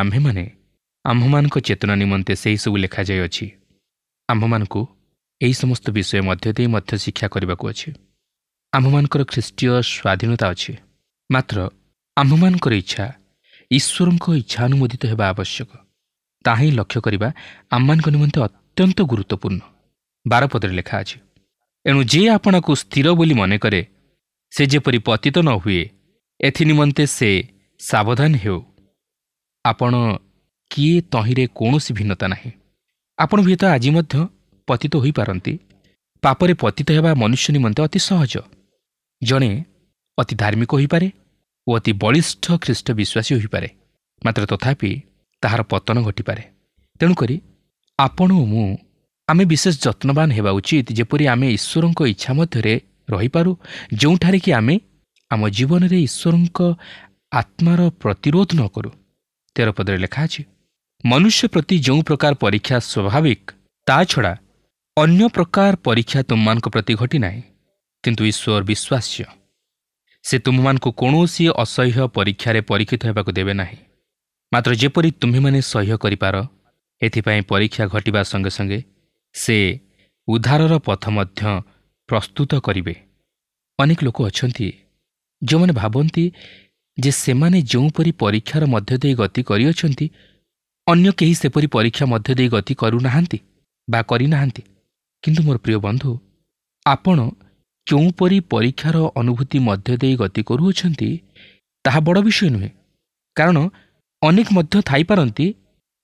C: ଆମ୍ଭମାନଙ୍କ ଚେତନା ନିମନ୍ତେ ସେହିସବୁ ଲେଖାଯାଇଅଛି। ଆମ୍ଭମାନଙ୍କୁ ଏହି ସମସ୍ତ ବିଷୟ ମଧ୍ୟ ଦେଇ ମଧ୍ୟ ଶିକ୍ଷା କରିବାକୁ ଅଛି। ଆମ୍ଭମାନଙ୍କର ଖ୍ରୀଷ୍ଟୀୟ ସ୍ୱାଧୀନତା ଅଛି, ମାତ୍ର ଆମ୍ଭମାନଙ୍କର ଇଚ୍ଛା ଈଶ୍ୱରଙ୍କ ଇଚ୍ଛା ଅନୁମୋଦିତ ହେବା ଆବଶ୍ୟକ। ତାହା ହିଁ ଲକ୍ଷ୍ୟ କରିବା ଆମମାନଙ୍କ ନିମନ୍ତେ ଅତ୍ୟନ୍ତ ଗୁରୁତ୍ୱପୂର୍ଣ୍ଣ। 12 ପଦରେ ଲେଖା ଅଛି, ଏଣୁ ଯିଏ ଆପଣଙ୍କୁ ସ୍ଥିର ବୋଲି ମନେ କରେ, ସେ ଯେପରି ପତିତ ନ ହୁଏ, ଏଥିନିମନ୍ତେ ସେ ସାବଧାନ ହେଉ। ଆପଣ କିଏ ତହିଁରେ କୌଣସି ଭିନ୍ନତା ନାହିଁ। ଆପଣ ହୁଏତ ଆଜି ମଧ୍ୟ ପତିତ ହୋଇପାରନ୍ତି। ପାପରେ ପତିତ ହେବା ମନୁଷ୍ୟ ନିମନ୍ତେ ଅତି ସହଜ। ଜଣେ ଅତି ଧାର୍ମିକ ହୋଇପାରେ ଓ ଅତି ବଳିଷ୍ଠ ଖ୍ରୀଷ୍ଟ ବିଶ୍ୱାସୀ ହୋଇପାରେ, ମାତ୍ର ତଥାପି ତାହାର ପତନ ଘଟିପାରେ। ତେଣୁକରି ଆପଣ ଓ ମୁଁ ଆମେ ବିଶେଷ ଯତ୍ନବାନ ହେବା ଉଚିତ, ଯେପରି ଆମେ ଈଶ୍ୱରଙ୍କ ଇଚ୍ଛା ମଧ୍ୟରେ ରହିପାରୁ, ଯେଉଁଠାରେ କି ଆମେ ଆମ ଜୀବନରେ ଈଶ୍ୱରଙ୍କ ଆତ୍ମାର ପ୍ରତିରୋଧ ନ କରୁ। 13 ପଦରେ ଲେଖା ଅଛି, ମନୁଷ୍ୟ ପ୍ରତି ଯେଉଁ ପ୍ରକାର ପରୀକ୍ଷା ସ୍ୱାଭାବିକ, ତା ଛଡ଼ା ଅନ୍ୟ ପ୍ରକାର ପରୀକ୍ଷା ତୁମମାନଙ୍କ ପ୍ରତି ଘଟିନାହିଁ। କିନ୍ତୁ ଈଶ୍ୱର ବିଶ୍ୱାସ୍ୟ, ସେ ତୁମମାନଙ୍କୁ କୌଣସି ଅସହ୍ୟ ପରୀକ୍ଷାରେ ପରୀକ୍ଷିତ ହେବାକୁ ଦେବେ ନାହିଁ। ମାତ୍ର ଯେପରି ତୁମ୍ଭେମାନେ ସହ୍ୟ କରିପାର, ଏଥିପାଇଁ ପରୀକ୍ଷା ଘଟିବା ସଙ୍ଗେ ସଙ୍ଗେ ସେ ଉଦ୍ଧାରର ପଥ ମଧ୍ୟ ପ୍ରସ୍ତୁତ କରିବେ। ଅନେକ ଲୋକ ଅଛନ୍ତି ଯେଉଁମାନେ ଭାବନ୍ତି ଯେ ସେମାନେ ଯେଉଁପରି ପରୀକ୍ଷାର ମଧ୍ୟ ଦେଇ ଗତି କରିଅଛନ୍ତି, ଅନ୍ୟ କେହି ସେପରି ପରୀକ୍ଷା ମଧ୍ୟ ଦେଇ ଗତି କରୁନାହାନ୍ତି ବା କରିନାହାନ୍ତି। କିନ୍ତୁ ମୋର ପ୍ରିୟ ବନ୍ଧୁ, ଆପଣ କେଉଁପରି ପରୀକ୍ଷାର ଅନୁଭୂତି ମଧ୍ୟ ଦେଇ ଗତି କରୁଅଛନ୍ତି ତାହା ବଡ଼ ବିଷୟ ନୁହେଁ। କାରଣ ଅନେକ ମଧ୍ୟ ଥାଇପାରନ୍ତି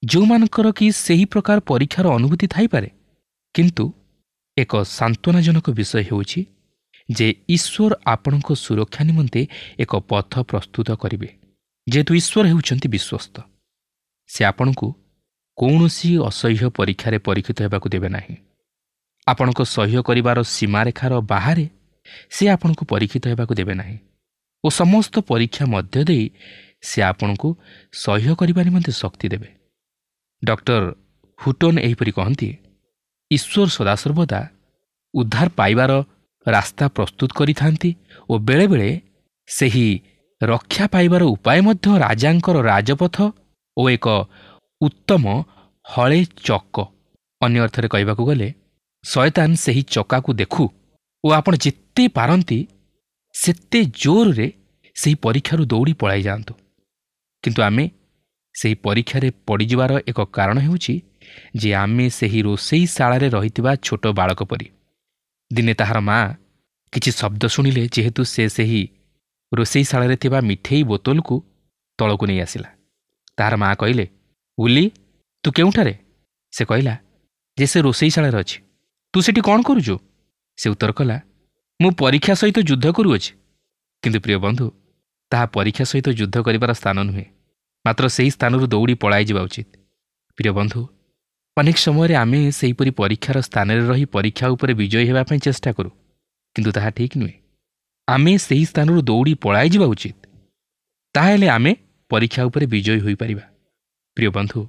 C: ଯେଉଁମାନଙ୍କର କି ସେହି ପ୍ରକାର ପରୀକ୍ଷାର ଅନୁଭୂତି ଥାଇପାରେ। କିନ୍ତୁ ଏକ ସାନ୍ତ୍ୱନାଜନକ ବିଷୟ ହେଉଛି ଯେ ଈଶ୍ୱର ଆପଣଙ୍କ ସୁରକ୍ଷା ନିମନ୍ତେ ଏକ ପଥ ପ୍ରସ୍ତୁତ କରିବେ। ଯେହେତୁ ଈଶ୍ୱର ହେଉଛନ୍ତି ବିଶ୍ୱସ୍ତ, ସେ ଆପଣଙ୍କୁ କୌଣସି ଅସହ୍ୟ ପରୀକ୍ଷାରେ ପରୀକ୍ଷିତ ହେବାକୁ ଦେବେ ନାହିଁ। ଆପଣଙ୍କ ସହ୍ୟ କରିବାର ସୀମାରେଖାର ବାହାରେ ସେ ଆପଣଙ୍କୁ ପରୀକ୍ଷିତ ହେବାକୁ ଦେବେ ନାହିଁ ଓ ସମସ୍ତ ପରୀକ୍ଷା ମଧ୍ୟ ଦେଇ ସେ ଆପଣଙ୍କୁ ସହ୍ୟ କରିବା ନିମନ୍ତେ ଶକ୍ତି ଦେବେ। ଡକ୍ଟର ହୁଟନ୍ ଏହିପରି କହନ୍ତି, ଈଶ୍ୱର ସଦାସର୍ବଦା ଉଦ୍ଧାର ପାଇବାର ରାସ୍ତା ପ୍ରସ୍ତୁତ କରିଥାନ୍ତି ଓ ବେଳେବେଳେ ସେହି ରକ୍ଷା ପାଇବାର ଉପାୟ ମଧ୍ୟ ରାଜାଙ୍କର ରାଜପଥ ଓ ଏକ ଉତ୍ତମ ହଳେ ଚକ। ଅନ୍ୟ ଅର୍ଥରେ କହିବାକୁ ଗଲେ, ଶୟତାନ ସେହି ଚକାକୁ ଦେଖୁ ଓ ଆପଣ ଯେତେ ପାରନ୍ତି ସେତେ ଜୋରରେ ସେହି ପରୀକ୍ଷାରୁ ଦୌଡ଼ି ପଳାଇ ଯାଆନ୍ତୁ। କିନ୍ତୁ ଆମେ ସେହି ପରୀକ୍ଷାରେ ପଡ଼ିଯିବାର ଏକ କାରଣ ହେଉଛି ଯେ ଆମେ ସେହି ରୋଷେଇଶାଳାରେ ରହିଥିବା ଛୋଟ ବାଳକ ପରି। ଦିନେ ତାହାର ମା କିଛି ଶବ୍ଦ ଶୁଣିଲେ, ଯେହେତୁ ସେ ସେହି ରୋଷେଇଶାଳାରେ ଥିବା ମିଠେଇ ବୋତଲକୁ ତଳକୁ ନେଇ ଆସିଲା। ତାହାର ମା କହିଲେ, ଉଲି, ତୁ କେଉଁଠାରେ? ସେ କହିଲା ଯେ ସେ ରୋଷେଇଶାଳାରେ ଅଛି। ତୁ ସେଠି କ'ଣ କରୁଛୁ? ସେ ଉତ୍ତର କଲା, ମୁଁ ପରୀକ୍ଷା ସହିତ ଯୁଦ୍ଧ କରୁଅଛି। କିନ୍ତୁ ପ୍ରିୟ ବନ୍ଧୁ, ତାହା ପରୀକ୍ଷା ସହିତ ଯୁଦ୍ଧ କରିବାର ସ୍ଥାନ ନୁହେଁ, ମାତ୍ର ସେହି ସ୍ଥାନରୁ ଦୌଡ଼ି ପଳାଇ ଯିବା ଉଚିତ। ପ୍ରିୟ ବନ୍ଧୁ, ଅନେକ ସମୟରେ ଆମେ ସେହିପରି ପରୀକ୍ଷାର ସ୍ଥାନରେ ରହି ପରୀକ୍ଷା ଉପରେ ବିଜୟୀ ହେବା ପାଇଁ ଚେଷ୍ଟା କରୁ, କିନ୍ତୁ ତାହା ଠିକ୍ ନୁହେଁ। ଆମେ ସେହି ସ୍ଥାନରୁ ଦୌଡ଼ି ପଳାଇ ଯିବା ଉଚିତ। ତାହେଲେ ଆମେ ପରୀକ୍ଷା ଉପରେ ବିଜୟୀ ହୋଇପାରିବା। ପ୍ରିୟ ବନ୍ଧୁ,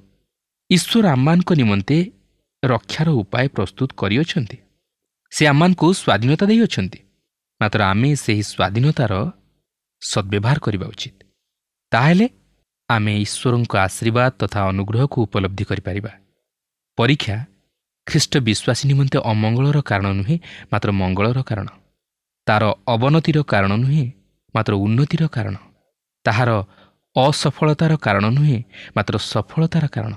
C: ଈଶ୍ୱର ଆମମାନଙ୍କ ନିମନ୍ତେ ରକ୍ଷାର ଉପାୟ ପ୍ରସ୍ତୁତ କରିଅଛନ୍ତି। ସେ ଆମମାନଙ୍କୁ ସ୍ୱାଧୀନତା ଦେଇଅଛନ୍ତି, ମାତ୍ର ଆମେ ସେହି ସ୍ୱାଧୀନତାର ସଦ୍ବ୍ୟବହାର କରିବା ଉଚିତ। ତାହେଲେ ଆମେ ଈଶ୍ୱରଙ୍କ ଆଶୀର୍ବାଦ ତଥା ଅନୁଗ୍ରହକୁ ଉପଲବ୍ଧି କରିପାରିବା। ପରୀକ୍ଷା ଖ୍ରୀଷ୍ଟ ବିଶ୍ୱାସୀ ନିମନ୍ତେ ଅମଙ୍ଗଳର କାରଣ ନୁହେଁ, ମାତ୍ର ମଙ୍ଗଳର କାରଣ। ତାହାର ଅବନତିର କାରଣ ନୁହେଁ, ମାତ୍ର ଉନ୍ନତିର କାରଣ। ତାହାର ଅସଫଳତାର କାରଣ ନୁହେଁ, ମାତ୍ର ସଫଳତାର କାରଣ।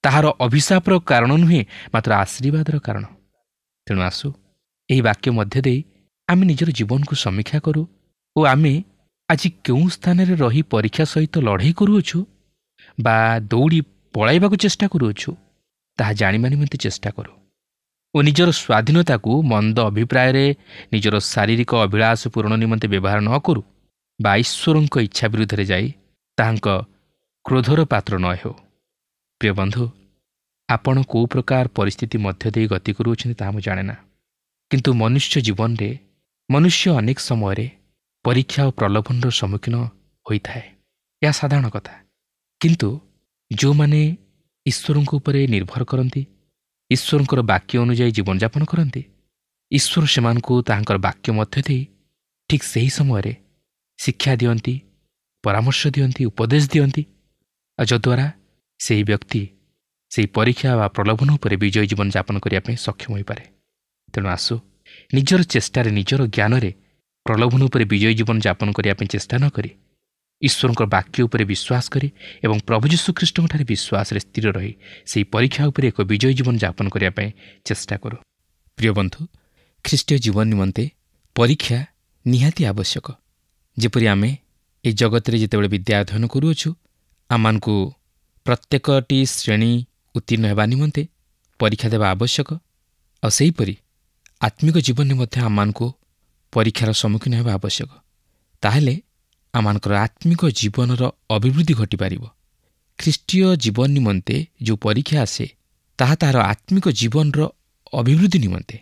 C: ତାହାର ଅଭିଶାପର କାରଣ ନୁହେଁ, ମାତ୍ର ଆଶୀର୍ବାଦର କାରଣ। ତେଣୁ ଆସୁ, ଏହି ବାକ୍ୟ ମଧ୍ୟ ଦେଇ ଆମେ ନିଜର ଜୀବନକୁ ସମୀକ୍ଷା କରୁ ଓ ଆମେ ଆଜି କେଉଁ ସ୍ଥାନରେ ରହି ପରୀକ୍ଷା ସହିତ ଲଢ଼େଇ କରୁଅଛୁ ବା ଦୌଡ଼ି ପଳାଇବାକୁ ଚେଷ୍ଟା କରୁଅଛୁ ତାହା ଜାଣିବା ନିମନ୍ତେ ଚେଷ୍ଟା କରୁ ଓ ନିଜର ସ୍ୱାଧୀନତାକୁ ମନ୍ଦ ଅଭିପ୍ରାୟରେ ନିଜର ଶାରୀରିକ ଅଭିଳାଷ ପୂରଣ ନିମନ୍ତେ ବ୍ୟବହାର ନ କରୁ ବା ଈଶ୍ୱରଙ୍କ ଇଚ୍ଛା ବିରୁଦ୍ଧରେ ଯାଇ ତାହାଙ୍କ କ୍ରୋଧର ପାତ୍ର ନ ହେଉ। ପ୍ରିୟ ବନ୍ଧୁ, ଆପଣ କେଉଁ ପ୍ରକାର ପରିସ୍ଥିତି ମଧ୍ୟ ଦେଇ ଗତି କରୁଅଛନ୍ତି ତାହା ମୁଁ ଜାଣେ ନା, କିନ୍ତୁ ମନୁଷ୍ୟ ଜୀବନରେ ମନୁଷ୍ୟ ଅନେକ ସମୟରେ ପରୀକ୍ଷା ଓ ପ୍ରଲୋଭନର ସମ୍ମୁଖୀନ ହୋଇଥାଏ। ଏହା ସାଧାରଣ କଥା। କିନ୍ତୁ ଯେଉଁମାନେ ଈଶ୍ୱରଙ୍କ ଉପରେ ନିର୍ଭର କରନ୍ତି, ଈଶ୍ୱରଙ୍କର ବାକ୍ୟ ଅନୁଯାୟୀ ଜୀବନଯାପନ କରନ୍ତି, ଈଶ୍ୱର ସେମାନଙ୍କୁ ତାହାଙ୍କର ବାକ୍ୟ ମଧ୍ୟ ଦେଇ ଠିକ୍ ସେହି ସମୟରେ ଶିକ୍ଷା ଦିଅନ୍ତି, ପରାମର୍ଶ ଦିଅନ୍ତି, ଉପଦେଶ ଦିଅନ୍ତି, ଆଉ ଯଦ୍ୱାରା ସେହି ବ୍ୟକ୍ତି ସେହି ପରୀକ୍ଷା ବା ପ୍ରଲୋଭନ ଉପରେ ବିଜୟୀ ଜୀବନଯାପନ କରିବା ପାଇଁ ସକ୍ଷମ ହୋଇପାରେ। ତେଣୁ ଆସୁ, ନିଜର ଚେଷ୍ଟାରେ, ନିଜର ଜ୍ଞାନରେ ପ୍ରଲୋଭନ ଉପରେ ବିଜୟୀ ଜୀବନଯାପନ କରିବା ପାଇଁ ଚେଷ୍ଟା ନ କରି ଈଶ୍ୱରଙ୍କ ବାକ୍ୟ ଉପରେ ବିଶ୍ୱାସ କରି ଏବଂ ପ୍ରଭୁ ଯୀଶୁଖ୍ରୀଷ୍ଟଙ୍କଠାରେ ବିଶ୍ୱାସରେ ସ୍ଥିର ରହି ସେହି ପରୀକ୍ଷା ଉପରେ ଏକ ବିଜୟୀ ଜୀବନଯାପନ କରିବା ପାଇଁ ଚେଷ୍ଟା କରୁ। ପ୍ରିୟ ବନ୍ଧୁ, ଖ୍ରୀଷ୍ଟୀୟ ଜୀବନ ନିମନ୍ତେ ପରୀକ୍ଷା ନିହାତି ଆବଶ୍ୟକ। ଯେପରି ଆମେ ଏହି ଜଗତରେ ଯେତେବେଳେ ବିଦ୍ୟା ଅଧ୍ୟୟନ କରୁଅଛୁ, ଆମମାନଙ୍କୁ ପ୍ରତ୍ୟେକଟି ଶ୍ରେଣୀ ଉତ୍ତୀର୍ଣ୍ଣ ହେବା ନିମନ୍ତେ ପରୀକ୍ଷା ଦେବା ଆବଶ୍ୟକ, ଆଉ ସେହିପରି ଆତ୍ମିକ ଜୀବନରେ ମଧ୍ୟ ଆମମାନଙ୍କୁ ପରୀକ୍ଷାର ସମ୍ମୁଖୀନ ହେବା ଆବଶ୍ୟକ। ତାହେଲେ ଆମମାନଙ୍କର ଆତ୍ମିକ ଜୀବନର ଅଭିବୃଦ୍ଧି ଘଟିପାରିବ। ଖ୍ରୀଷ୍ଟୀୟ ଜୀବନ ନିମନ୍ତେ ଯେଉଁ ପରୀକ୍ଷା ଆସେ ତାହା ତାହାର ଆତ୍ମିକ ଜୀବନର ଅଭିବୃଦ୍ଧି ନିମନ୍ତେ,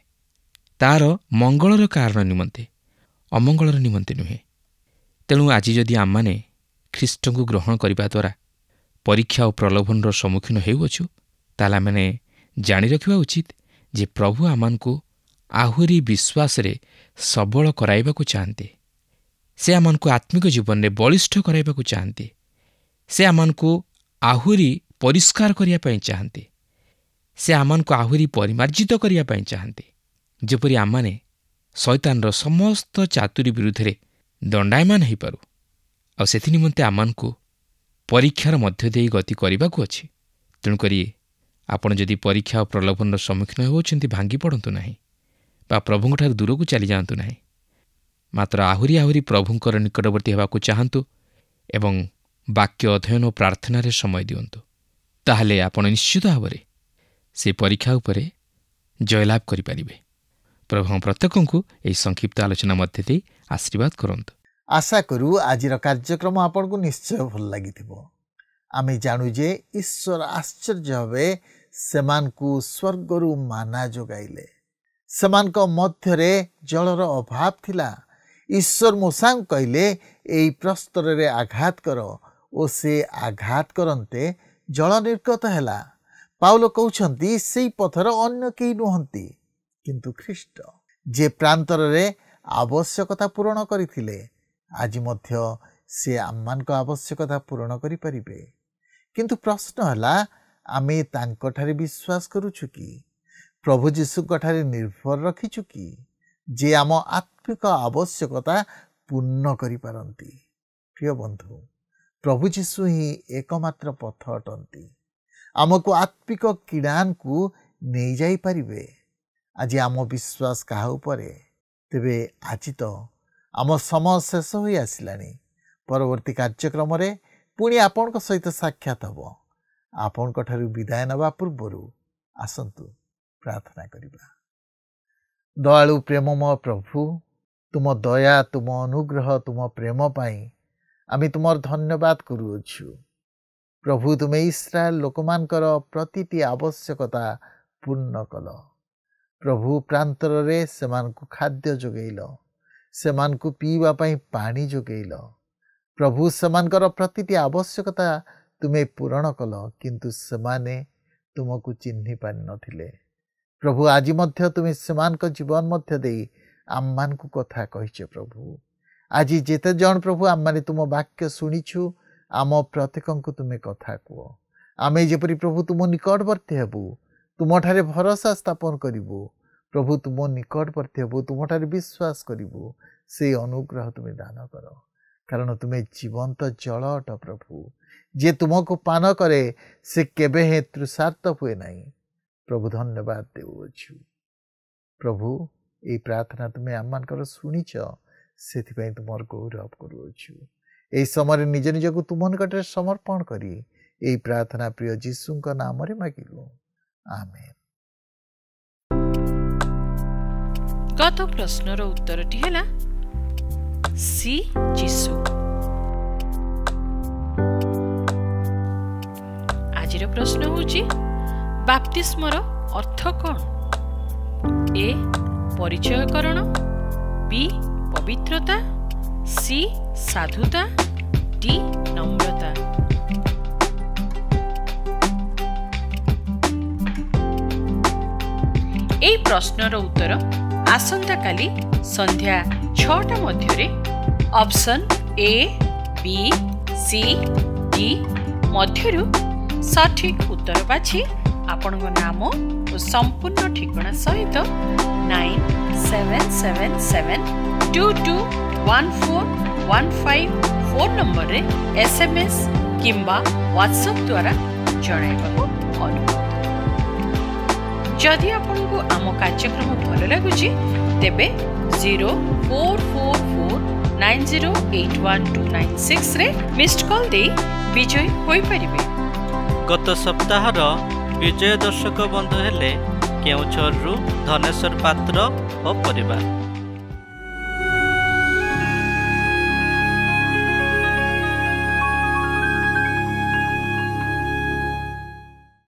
C: ତାହାର ମଙ୍ଗଳର କାରଣ ନିମନ୍ତେ, ଅମଙ୍ଗଳର ନିମନ୍ତେ ନୁହେଁ। ତେଣୁ ଆଜି ଯଦି ଆମମାନେ ଖ୍ରୀଷ୍ଟଙ୍କୁ ଗ୍ରହଣ କରିବା ଦ୍ୱାରା ପରୀକ୍ଷା ଓ ପ୍ରଲୋଭନର ସମ୍ମୁଖୀନ ହେଉଅଛୁ, ତାହେଲେ ଆମମାନେ ଜାଣି ରଖିବା ଉଚିତ ଯେ ପ୍ରଭୁ ଆମମାନଙ୍କୁ ଆହୁରି ବିଶ୍ୱାସରେ ସବଳ କରାଇବାକୁ ଚାହାନ୍ତି। ସେ ଆମମାନଙ୍କୁ ଆତ୍ମିକ ଜୀବନରେ ବଳିଷ୍ଠ କରାଇବାକୁ ଚାହାନ୍ତି। ସେ ଆମମାନଙ୍କୁ ଆହୁରି ପରିଷ୍କାର କରିବା ପାଇଁ ଚାହାନ୍ତି। ସେ ଆମମାନଙ୍କୁ ଆହୁରି ପରିମାର୍ଜିତ କରିବା ପାଇଁ ଚାହାନ୍ତି, ଯେପରି ଆମମାନେ ଶୈତାନର ସମସ୍ତ ଚାତୁରୀ ବିରୁଦ୍ଧରେ ଦଣ୍ଡାୟମାନ ହୋଇପାରୁ। ଆଉ ସେଥି ନିମନ୍ତେ ଆମମାନଙ୍କୁ ପରୀକ୍ଷାର ମଧ୍ୟ ଦେଇ ଗତି କରିବାକୁ ଅଛି। ତେଣୁକରି ଆପଣ ଯଦି ପରୀକ୍ଷା ଓ ପ୍ରଲୋଭନର ସମ୍ମୁଖୀନ ହେଉଛନ୍ତି, ଭାଙ୍ଗି ପଡ଼ନ୍ତୁ ନାହିଁ ବା ପ୍ରଭୁଙ୍କଠାରୁ ଦୂରକୁ ଚାଲିଯାଆନ୍ତୁ ନାହିଁ। ମାତ୍ର ଆହୁରି ଆହୁରି ପ୍ରଭୁଙ୍କର ନିକଟବର୍ତ୍ତୀ ହେବାକୁ ଚାହାନ୍ତୁ ଏବଂ ବାକ୍ୟ ଅଧ୍ୟୟନ ଓ ପ୍ରାର୍ଥନାରେ ସମୟ ଦିଅନ୍ତୁ। ତାହେଲେ ଆପଣ ନିଶ୍ଚିତ ଭାବରେ ସେ ପରୀକ୍ଷା ଉପରେ ଜୟଲାଭ କରିପାରିବେ। ପ୍ରଭୁ ପ୍ରତ୍ୟେକଙ୍କୁ ଏହି ସଂକ୍ଷିପ୍ତ ଆଲୋଚନା ମଧ୍ୟ ଦେଇ ଆଶୀର୍ବାଦ କରନ୍ତୁ।
A: ଆଶା କରୁ ଆଜିର କାର୍ଯ୍ୟକ୍ରମ ଆପଣଙ୍କୁ ନିଶ୍ଚୟ ଭଲ ଲାଗିଥିବ। ଆମେ ଜାଣୁ ଯେ ଈଶ୍ୱର ଆଶ୍ଚର୍ଯ୍ୟ ଭାବେ ସେମାନଙ୍କୁ ସ୍ୱର୍ଗରୁ ମାନା ଯୋଗାଇଲେ। ସେମାନଙ୍କ ମଧ୍ୟରେ ଜଳର ଅଭାବ ଥିଲା। ଈଶ୍ୱର ମୂଷାଙ୍କୁ କହିଲେ, ଏଇ ପ୍ରସ୍ତରରେ ଆଘାତ କର, ଓ ସେ ଆଘାତ କରନ୍ତେ ଜଳ ନିର୍ଗତ ହେଲା। ପାଉଲ କହୁଛନ୍ତି, ସେଇ ପଥର ଅନ୍ୟ କେହି ନୁହନ୍ତି କିନ୍ତୁ ଖ୍ରୀଷ୍ଟ, ଯେ ପ୍ରାନ୍ତରରେ ଆବଶ୍ୟକତା ପୂରଣ କରିଥିଲେ। ଆଜି ମଧ୍ୟ ସେ ଆମମାନଙ୍କ ଆବଶ୍ୟକତା ପୂରଣ କରିପାରିବେ। କିନ୍ତୁ ପ୍ରଶ୍ନ ହେଲା, ଆମେ ତାଙ୍କଠାରେ ବିଶ୍ୱାସ କରୁଛୁ କି? ପ୍ରଭୁ ଯୀଶୁଙ୍କଠାରେ ନିର୍ଭର ରଖିଛୁ କି, ଯେ ଆମ ଆତ୍ମିକ ଆବଶ୍ୟକତା ପୂର୍ଣ୍ଣ କରିପାରନ୍ତି? ପ୍ରିୟ ବନ୍ଧୁ, ପ୍ରଭୁ ଯୀଶୁ ହିଁ ଏକମାତ୍ର ପଥ ଅଟନ୍ତି। ଆମକୁ ଆତ୍ମିକ କ୍ରୀଡ଼ାକୁ ନେଇଯାଇପାରିବେ। ଆଜି ଆମ ବିଶ୍ୱାସ କାହା ଉପରେ? ତେବେ ଆଜି ତ ଆମ ସମୟ ଶେଷ ହୋଇ ଆସିଲାଣି। ପରବର୍ତ୍ତୀ କାର୍ଯ୍ୟକ୍ରମରେ ପୁଣି ଆପଣଙ୍କ ସହିତ ସାକ୍ଷାତ ହେବ। ଆପଣଙ୍କଠାରୁ ବିଦାୟ ନେବା ପୂର୍ବରୁ ଆସନ୍ତୁ ପ୍ରାର୍ଥନା କରିବା। ଦୟାଳୁ ପ୍ରେମମୟ ପ୍ରଭୁ, ତୁମ ଦୟା, ତୁମ ଅନୁଗ୍ରହ, ତୁମ ପ୍ରେମ ପାଇଁ ଆମେ ତୁମର ଧନ୍ୟବାଦ କରୁଅଛୁ। ପ୍ରଭୁ, ତୁମେ ଇସ୍ରାଏଲ ଲୋକମାନଙ୍କର ପ୍ରତିଟି ଆବଶ୍ୟକତା ପୂର୍ଣ୍ଣ କଲ। ପ୍ରଭୁ, ପ୍ରାନ୍ତରରେ ସେମାନଙ୍କୁ ଖାଦ୍ୟ ଯୋଗାଇଲ, ସେମାନଙ୍କୁ ପିଇବା ପାଇଁ ପାଣି ଯୋଗାଇଲ। ପ୍ରଭୁ, ସେମାନଙ୍କର ପ୍ରତିଟି ଆବଶ୍ୟକତା ତୁମେ ପୂରଣ କଲ, କିନ୍ତୁ ସେମାନେ ତୁମକୁ ଚିହ୍ନି ପାରିନଥିଲେ। ପ୍ରଭୁ, ଆଜି ମଧ୍ୟ ତୁମେ ସେମାନଙ୍କ ଜୀବନ ମଧ୍ୟ ଦେଇ ଆମମାନଙ୍କୁ କଥା କହିଛ। ପ୍ରଭୁ, ଆଜି ଯେତେ ଜଣ ପ୍ରଭୁ ଆମମାନେ ତୁମ ବାକ୍ୟ ଶୁଣିଛୁ, ଆମ ପ୍ରତ୍ୟେକଙ୍କୁ ତୁମେ କଥା କୁହ। ଆମେ ଯେପରି ପ୍ରଭୁ ତୁମ ନିକଟବର୍ତ୍ତୀ ହେବୁ, ତୁମଠାରେ ଭରସା ସ୍ଥାପନ କରିବୁ। ପ୍ରଭୁ, ତୁମ ନିକଟବର୍ତ୍ତୀ ହେବୁ, ତୁମଠାରେ ବିଶ୍ୱାସ କରିବୁ। ସେଇ ଅନୁଗ୍ରହ ତୁମେ ଦାନ କର, କାରଣ ତୁମେ ଜୀବନ୍ତ ଜଳ ଅଟ। ପ୍ରଭୁ, ଯିଏ ତୁମକୁ ପାନ କରେ ସେ କେବେ ହେଁ ତୃଷାର୍ତ୍ତ ହୁଏ ନାହିଁ। ପ୍ରଭୁ, ଧନ୍ୟବାଦ ଦେଉଅଛୁ। ପ୍ରଭୁ, এই ପ୍ରାର୍ଥନା ତୁମେ ଆମମାନଙ୍କର ଶୁଣିଛ, ସେଥିପାଇଁ ତୁମର ଗୌରବ କରୁଅଛୁ। ଏହି ସମୟରେ ନିଜ ନିଜକୁ ତୁମ ନିକଟରେ ସମର୍ପଣ କରି ଏହି ପ୍ରାର୍ଥନା ପ୍ରିୟ ଯୀଶୁଙ୍କ ନାମରେ ମାଗିଲୁ, ଆମେନ୍।
D: ଗତ ପ୍ରଶ୍ନର ଉତ୍ତରଟି ହେଲା ସି ଯୀଶୁ। ଆଜିର ପ୍ରଶ୍ନ ହେଉଛି, ବାପ୍ତିସ୍ମର ଅର୍ଥ କ'ଣ? ଏ ପରିଚୟକରଣ, ବି ପବିତ୍ରତା, ସି ସାଧୁତା, ଡି ନମ୍ରତା। এই প্রশ্নর উত্তর আসন্তাকালি সন্ধ্যা 6টা মধ্যে option A, B, C, D মধ্যরু সঠিক উত্তর বাছি আপনার নাম ও সম্পূর্ণ ঠিকনা সহিত 9777221415 ফোন নম্বরে SMS কিংবা WhatsApp দ্বারা জଣାଇବାକୁ অনুরোধ। जदि आपको आम कार्यक्रम भल लगुच तेबे 0444908126 रे मिस्ड कॉल दे विजय होई परिबे।
E: गत सप्ताहर विजय दर्शक बंधु हेले केउछरु धनेश्वर पात्र और परिवार।